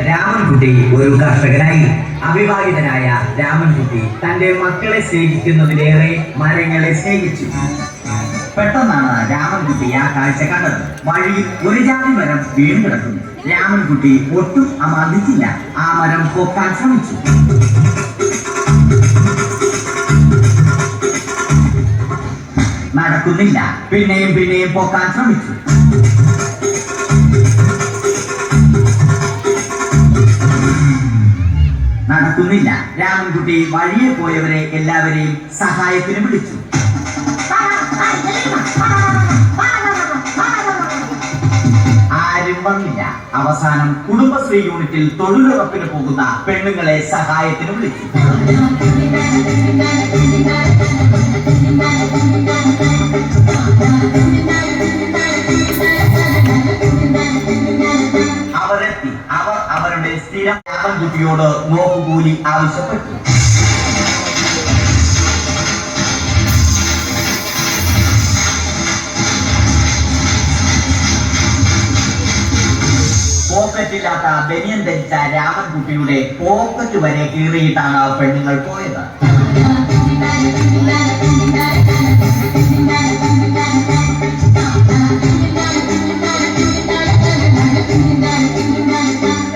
രാമൻകുട്ടി ഒരു കർഷകനായി. അവിവാഹിതനായ രാമൻകുട്ടി തന്റെ മക്കളെ സ്നേഹിക്കുന്നതിലേറെ മരങ്ങളെ സ്നേഹിച്ചു. പെട്ടെന്നാണ് രാമൻകുട്ടി ആ കാഴ്ച കണ്ടത്. വഴിയിൽ ഒരു ജാതി മരം വീണ് കിടക്കുന്നു. രാമൻകുട്ടി ഒട്ടും അമർന്നിച്ചില്ല. ആ മരം പൊക്കാൻ ശ്രമിച്ചു. നടക്കുന്നില്ല. പിന്നെയും പിന്നെയും പൊക്കാൻ ശ്രമിച്ചു. നടക്കുന്നില്ല. രാമൻകുട്ടി വഴിയെ പോയവരെ എല്ലാവരെയും സഹായത്തിന് വിളിച്ചു. ആരും വന്നില്ല. അവസാനം കുടുംബശ്രീ യൂണിറ്റിൽ തൊഴിലുറപ്പിന് പോകുന്ന പെണ്ണുങ്ങളെ സഹായത്തിന് വിളിച്ചു. അവരെത്തി. അവർ അവരുടെ സ്ഥിരം രാമൻകുട്ടിയോട് നോക്കുകൂലി ആവശ്യപ്പെട്ടു. പോക്കറ്റില്ലാത്ത ബനിയൻ ധരിച്ച രാമൻകുട്ടിയുടെ പോക്കറ്റ് വരെ കീറിയിട്ടാണ് പെണ്ണുങ്ങൾ പോയത്.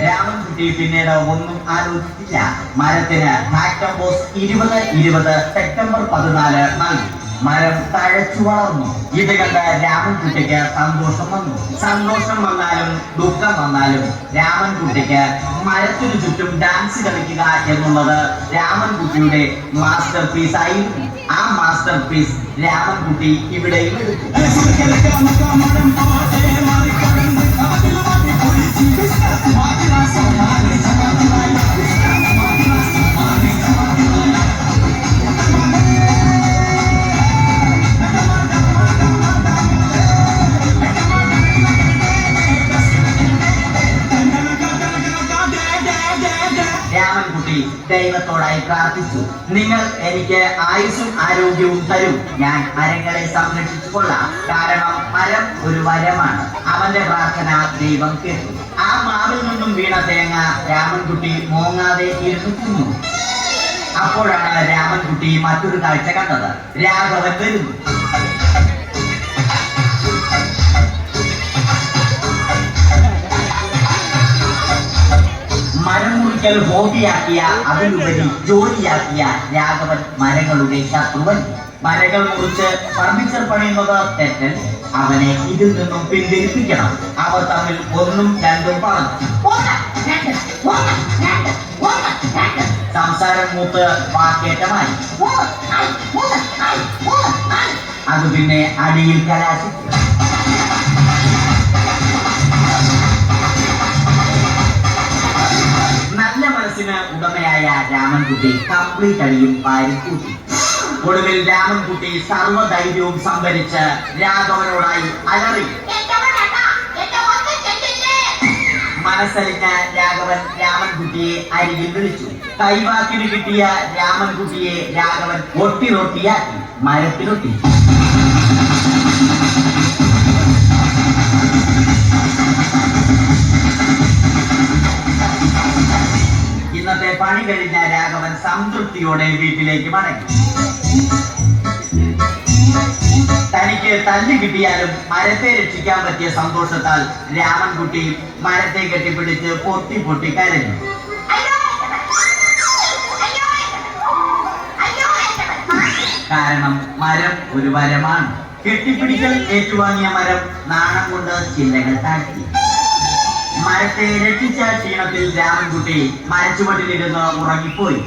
രാമൻകുട്ടി പിന്നീട് ഒന്നും ആലോചിച്ചില്ല. മരത്തിന് ഹാക്ടംബോസ് 2020 സെപ്റ്റംബർ 14 നൽകി. മരം തഴച്ചു വളർന്നു. ഇത് കണ്ട് രാമൻകുട്ടിക്ക് സന്തോഷം വന്നു. സന്തോഷം വന്നാലും ദുഃഖം വന്നാലും രാമൻകുട്ടിക്ക് മരത്തിനു ചുറ്റും ഡാൻസ് കളിക്കുക എന്നുള്ളത് രാമൻകുട്ടിയുടെ മാസ്റ്റർ പീസ് ആയിരുന്നു. ആ മാസ്റ്റർ പീസ് രാമൻകുട്ടി ഇവിടെയും എടുത്തു. രാമൻകുട്ടി ദൈവത്തോടായി പ്രാർത്ഥിച്ചു. നിങ്ങൾ എനിക്ക് ആയുസ്സും ആരോഗ്യവും തരും. ഞാൻ മരങ്ങളെ സംരക്ഷിച്ചു കൊള്ളാം. കാരണം മരം ഒരു വരമാണ്. അവന്റെ പ്രാർത്ഥന ദൈവം കേട്ടു. ആ മാവിൽ നിന്നും വീണ തേങ്ങ രാമൻകുട്ടി മോങ്ങാതെ ഇരുന്നു തിന്നു. അപ്പോഴാണ് രാമൻകുട്ടി മറ്റൊരു കാഴ്ച കണ്ടത്. രാഘവൻ വരുന്നു. മരം മുറിക്കൽ ഹോബിയാക്കിയ, അതിലുപരി ജോലിയാക്കിയ രാഘവൻ മരങ്ങളുടെ ശത്രുവല്ല. മരങ്ങൾ മുറിച്ച് ഫർണിച്ചർ പണിയുന്നത് തെറ്റൽ. അവനെ ഇതിൽ നിന്നും പിന്തിരിപ്പിക്കണം. അവർ തമ്മിൽ ഒന്നും രണ്ടും പറഞ്ഞു. സംസാരം മൂത്ത് വാക്കേറ്റമായി. അത് പിന്നെ അടിയിൽ കലാശിച്ചു. നല്ല മനസ്സിന് ഉടമയായ രാമൻകുട്ടി കംപ്ലീറ്റ് അടിയും വാരിക്കൂട്ടി. ഒടുവിൽ രാമൻകുട്ടി സർവ്വധൈര്യവും സംഭരിച്ച് രാഘവനോടായി അലറി. മനസ്സലിഞ്ഞ രാഘവൻ രാമൻകുട്ടിയെ അരികിൽ വിളിച്ചു. കൈവാക്കിന് കിട്ടിയ രാമൻകുട്ടിയെ രാഘവൻ ഒട്ടി റൊട്ടിയാക്കി മരത്തിലൊട്ടി. ഇന്നത്തെ പണി കഴിഞ്ഞ രാഘവൻ സംതൃപ്തിയോടെ വീട്ടിലേക്ക് മടങ്ങി. തനിക്ക് തല്ല് കിട്ടിയാലും മരത്തെ രക്ഷിക്കാൻ പറ്റിയ സന്തോഷത്താൽ രാമൻകുട്ടി മരത്തെ കെട്ടിപ്പിടിച്ച് പൊട്ടി പൊട്ടി കരഞ്ഞു. കാരണം മരം ഒരു വരമാണ്. കെട്ടിപ്പിടിക്കൽ ഏറ്റുവാങ്ങിയ മരം നാണം കൊണ്ട് ചില്ലകൾ താഴ്ത്തി. മരത്തെ രക്ഷിച്ച ക്ഷീണത്തിൽ രാമൻകുട്ടി മരച്ചുവട്ടിലിരുന്ന് ഉറങ്ങിപ്പോയി.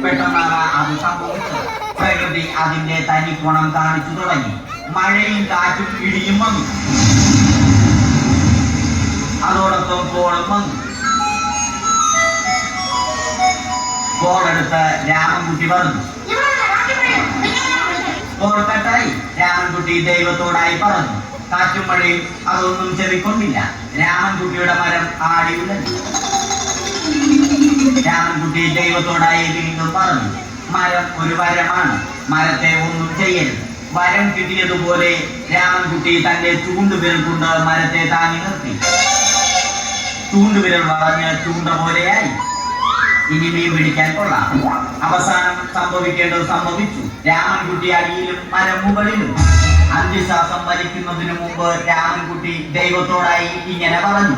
പെട്ടെന്നാണ് അത് സംഭവിച്ചത്. പ്രകൃതി അതിന്റെ തനിക്കുണം കാണിച്ചു തുടങ്ങി. മഴയും കാറ്റും ഇടിയും വന്നു. അതോടൊപ്പം കോളും വന്നു. കോളെടുത്ത് രാമൻകുട്ടി പറഞ്ഞു. കോൾ കട്ടായി. രാമൻകുട്ടി ദൈവത്തോടായി പറഞ്ഞു. കാറ്റും മഴയും അതൊന്നും ചെവിക്കൊണ്ടില്ല. രാമൻകുട്ടിയുടെ മരം ആടി ഉലഞ്ഞു. രാമൻകുട്ടി ദൈവത്തോടായി വീണ്ടും പറഞ്ഞു. മരം ഒരു വരമാണ്. മരത്തെ ഒന്നും ചെയ്യരുത്. വരം കിട്ടിയതുപോലെ രാമൻകുട്ടി തന്റെ ചൂണ്ടുവിരൽ കൊണ്ട് മരത്തെ താങ്ങി നിർത്തി. ചൂണ്ടുവിരൽ വളഞ്ഞ് ചൂണ്ട പോലെയായി. ഇനി മീൻ പിടിക്കാൻ കൊള്ളാം. അവസാനം സംഭവിക്കേണ്ടത് സംഭവിച്ചു. രാമൻകുട്ടി അടിയിലും മരം മുകളിലും. അന്ത്യശ്വാസം വലിക്കുന്നതിനു മുമ്പ് രാമൻകുട്ടി ദൈവത്തോടായി ഇങ്ങനെ പറഞ്ഞു: